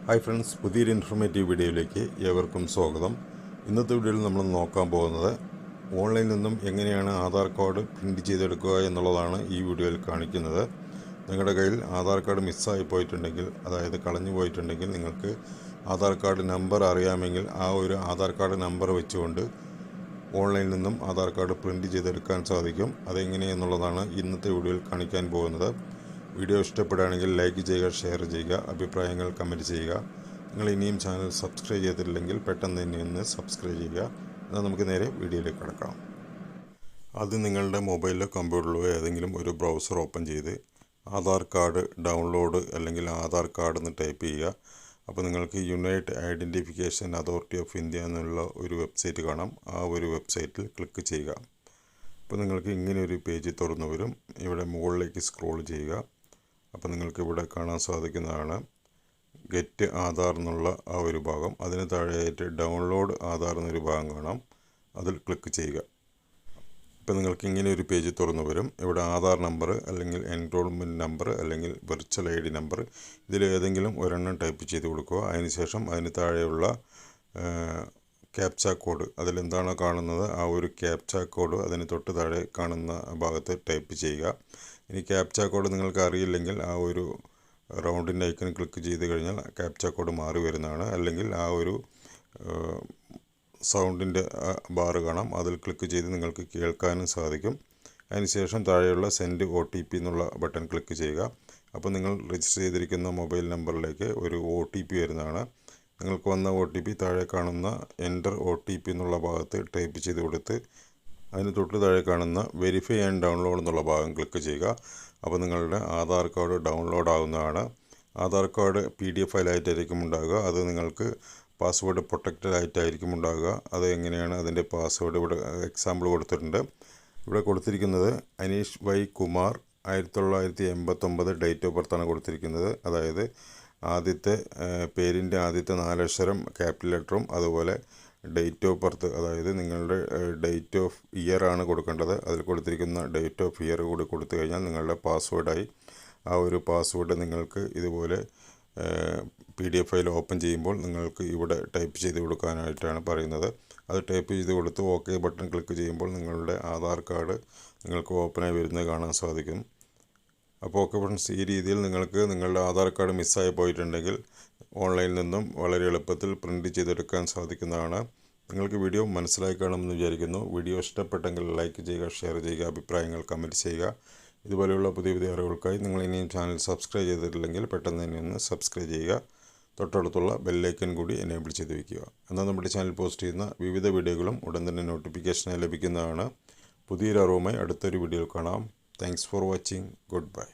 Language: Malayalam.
ഹായ് ഫ്രണ്ട്സ്, പുതിയൊരു ഇൻഫോർമേറ്റീവ് വീഡിയോയിലേക്ക് ഏവർക്കും സ്വാഗതം. ഇന്നത്തെ വീഡിയോയിൽ നമ്മൾ നോക്കാൻ പോകുന്നത് ഓൺലൈനിൽ നിന്നും എങ്ങനെയാണ് ആധാർ കാർഡ് പ്രിൻറ്റ് ചെയ്തെടുക്കുക എന്നുള്ളതാണ് ഈ വീഡിയോയിൽ കാണിക്കുന്നത്. നിങ്ങളുടെ കയ്യിൽ ആധാർ കാർഡ് മിസ്സായി പോയിട്ടുണ്ടെങ്കിൽ, അതായത് കളഞ്ഞു പോയിട്ടുണ്ടെങ്കിൽ, നിങ്ങൾക്ക് ആധാർ കാർഡ് നമ്പർ അറിയാമെങ്കിൽ ആ ഒരു ആധാർ കാർഡ് നമ്പർ വെച്ചുകൊണ്ട് ഓൺലൈനിൽ നിന്നും ആധാർ കാർഡ് പ്രിൻറ്റ് ചെയ്തെടുക്കാൻ സാധിക്കും. അതെങ്ങനെയെന്നുള്ളതാണ് ഇന്നത്തെ വീഡിയോയിൽ കാണിക്കാൻ പോകുന്നത്. വീഡിയോ ഇഷ്ടപ്പെടുകയാണെങ്കിൽ ലൈക്ക് ചെയ്യുക, ഷെയർ ചെയ്യുക, അഭിപ്രായങ്ങൾ കമൻറ്റ് ചെയ്യുക. നിങ്ങൾ ഇനിയും ചാനൽ സബ്സ്ക്രൈബ് ചെയ്തിട്ടില്ലെങ്കിൽ പെട്ടെന്ന് തന്നെ ഒന്ന് സബ്സ്ക്രൈബ് ചെയ്യുക. എന്നാൽ നമുക്ക് നേരെ വീഡിയോയിലേക്ക് കടക്കാം. ആദ്യം നിങ്ങളുടെ മൊബൈലിലോ കമ്പ്യൂട്ടറിലോ ഏതെങ്കിലും ഒരു ബ്രൗസർ ഓപ്പൺ ചെയ്ത് ആധാർ കാർഡ് ഡൗൺലോഡ് അല്ലെങ്കിൽ ആധാർ കാർഡ് എന്ന് ടൈപ്പ് ചെയ്യുക. അപ്പോൾ നിങ്ങൾക്ക് United identification authority of India എന്നുള്ള ഒരു വെബ്സൈറ്റ് കാണാം. ആ ഒരു വെബ്സൈറ്റിൽ ക്ലിക്ക് ചെയ്യുക. അപ്പോൾ നിങ്ങൾക്ക് ഇങ്ങനെ ഒരു പേജ് തുറന്നു വരും. ഇവിടെ മുകളിലേക്ക് സ്ക്രോൾ ചെയ്യുക. അപ്പോൾ നിങ്ങൾക്ക് ഇവിടെ കാണാൻ സാധിക്കുന്നതാണ് ഗെറ്റ് ആധാർ എന്നുള്ള ആ ഒരു ഭാഗം. അതിന് താഴെയായിട്ട് ഡൗൺലോഡ് ആധാർ എന്നൊരു ഭാഗം കാണാം. അതിൽ ക്ലിക്ക് ചെയ്യുക. ഇപ്പോൾ നിങ്ങൾക്ക് ഇങ്ങനെ ഒരു പേജ് തുറന്നു വരും. ഇവിടെ ആധാർ നമ്പർ അല്ലെങ്കിൽ എൻറോൾമെൻറ്റ് നമ്പർ അല്ലെങ്കിൽ വെർച്വൽ ഐ ഡി നമ്പർ, ഇതിലേതെങ്കിലും ഒരെണ്ണം ടൈപ്പ് ചെയ്ത് കൊടുക്കുക. അതിനുശേഷം അതിന് താഴെയുള്ള ക്യാപ്ച കോഡ്, അതിലെന്താണോ കാണുന്നത് ആ ഒരു ക്യാപ്ച കോഡ് അതിന് തൊട്ട് താഴെ കാണുന്ന ഭാഗത്ത് ടൈപ്പ് ചെയ്യുക. ഇനി ക്യാപ്ച കോഡ് നിങ്ങൾക്ക് അറിയില്ലെങ്കിൽ ആ ഒരു റൗണ്ടിൻ്റെ ഐക്കൺ ക്ലിക്ക് ചെയ്ത് കഴിഞ്ഞാൽ ക്യാപ്ച കോഡ് മാറി വരുന്നതാണ്. അല്ലെങ്കിൽ ആ ഒരു സൗണ്ടിൻ്റെ ബാറ് കാണാം, അതിൽ ക്ലിക്ക് ചെയ്ത് നിങ്ങൾക്ക് കേൾക്കാനും സാധിക്കും. അതിനുശേഷം താഴെയുള്ള സെൻഡ് OTP എന്നുള്ള ബട്ടൺ ക്ലിക്ക് ചെയ്യുക. അപ്പോൾ നിങ്ങൾ രജിസ്റ്റർ ചെയ്തിരിക്കുന്ന മൊബൈൽ നമ്പറിലേക്ക് ഒരു OTP വരുന്നതാണ്. നിങ്ങൾക്ക് വന്ന OTP താഴെ കാണുന്ന എൻ്റർ OTP എന്നുള്ള ഭാഗത്ത് ടൈപ്പ് ചെയ്ത് കൊടുത്ത് അതിന് തൊട്ട് താഴെ കാണുന്ന വെരിഫൈ ആൻഡ് ഡൗൺലോഡ് എന്നുള്ള ഭാഗം ക്ലിക്ക് ചെയ്യുക. അപ്പോൾ നിങ്ങളുടെ ആധാർ കാർഡ് ഡൗൺലോഡ് ആവുന്നതാണ്. ആധാർ കാർഡ് PDF ഫയലായിട്ടായിരിക്കും ഉണ്ടാകുക. അത് നിങ്ങൾക്ക് പാസ്വേഡ് പ്രൊട്ടക്റ്റഡ് ആയിട്ടായിരിക്കും ഉണ്ടാകുക. അത് എങ്ങനെയാണ് അതിൻ്റെ പാസ്വേഡ് ഇവിടെ എക്സാമ്പിൾ കൊടുത്തിട്ടുണ്ട്. ഇവിടെ കൊടുത്തിരിക്കുന്നത് Aneesh Y Kumar 1989 date of ബർത്താണ് കൊടുത്തിരിക്കുന്നത്. അതായത് ആദ്യത്തെ പേരിൻ്റെ ആദ്യത്തെ 4 അക്ഷരം ക്യാപിറ്റൽ ലെറ്ററും അതുപോലെ ഡേറ്റ് ഓഫ് ബർത്ത്, അതായത് നിങ്ങളുടെ ഡേറ്റ് ഓഫ് ഇയർ ആണ് കൊടുക്കേണ്ടത്. അതിൽ കൊടുത്തിരിക്കുന്ന ഡേറ്റ് ഓഫ് ഇയർ കൂടി കൊടുത്തു കഴിഞ്ഞാൽ നിങ്ങളുടെ പാസ്വേഡായി. ആ ഒരു പാസ്വേഡ് നിങ്ങൾക്ക് ഇതുപോലെ PDF ഫയൽ ഓപ്പൺ ചെയ്യുമ്പോൾ നിങ്ങൾക്ക് ഇവിടെ ടൈപ്പ് ചെയ്ത് കൊടുക്കാനായിട്ടാണ് പറയുന്നത്. അത് ടൈപ്പ് ചെയ്ത് കൊടുത്ത് OK ബട്ടൺ ക്ലിക്ക് ചെയ്യുമ്പോൾ നിങ്ങളുടെ ആധാർ കാർഡ് നിങ്ങൾക്ക് ഓപ്പണായി വരുന്നത് കാണാൻ സാധിക്കും. അപ്പോൾ ഓക്കെ ഫ്രണ്ട്സ്, ഈ രീതിയിൽ നിങ്ങൾക്ക് നിങ്ങളുടെ ആധാർ കാർഡ് മിസ്സായി പോയിട്ടുണ്ടെങ്കിൽ ഓൺലൈനിൽ നിന്നും വളരെ എളുപ്പത്തിൽ പ്രിൻറ്റ് ചെയ്തെടുക്കാൻ സാധിക്കുന്നതാണ്. നിങ്ങൾക്ക് വീഡിയോ മനസ്സിലായി കാണുമെന്ന് വിചാരിക്കുന്നു. വീഡിയോ ഇഷ്ടപ്പെട്ടെങ്കിൽ ലൈക്ക് ചെയ്യുക, ഷെയർ ചെയ്യുക, അഭിപ്രായങ്ങൾ കമൻറ്റ് ചെയ്യുക. ഇതുപോലെയുള്ള പുതിയ പുതിയ അറിവുകൾക്കായി നിങ്ങൾ ഇനിയും ചാനൽ സബ്സ്ക്രൈബ് ചെയ്തിട്ടില്ലെങ്കിൽ പെട്ടെന്ന് തന്നെ ഒന്ന് സബ്സ്ക്രൈബ് ചെയ്യുക. തൊട്ടടുത്തുള്ള ബെല്ലൈക്കൻ കൂടി എനേബിൾ ചെയ്ത് വയ്ക്കുക. എന്നാൽ നമ്മുടെ ചാനൽ പോസ്റ്റ് ചെയ്യുന്ന വിവിധ വീഡിയോകളും ഉടൻ തന്നെ നോട്ടിഫിക്കേഷനായി ലഭിക്കുന്നതാണ്. പുതിയൊരു അറിവുമായി അടുത്തൊരു വീഡിയോയിൽ കാണാം. Thanks for watching. Good bye.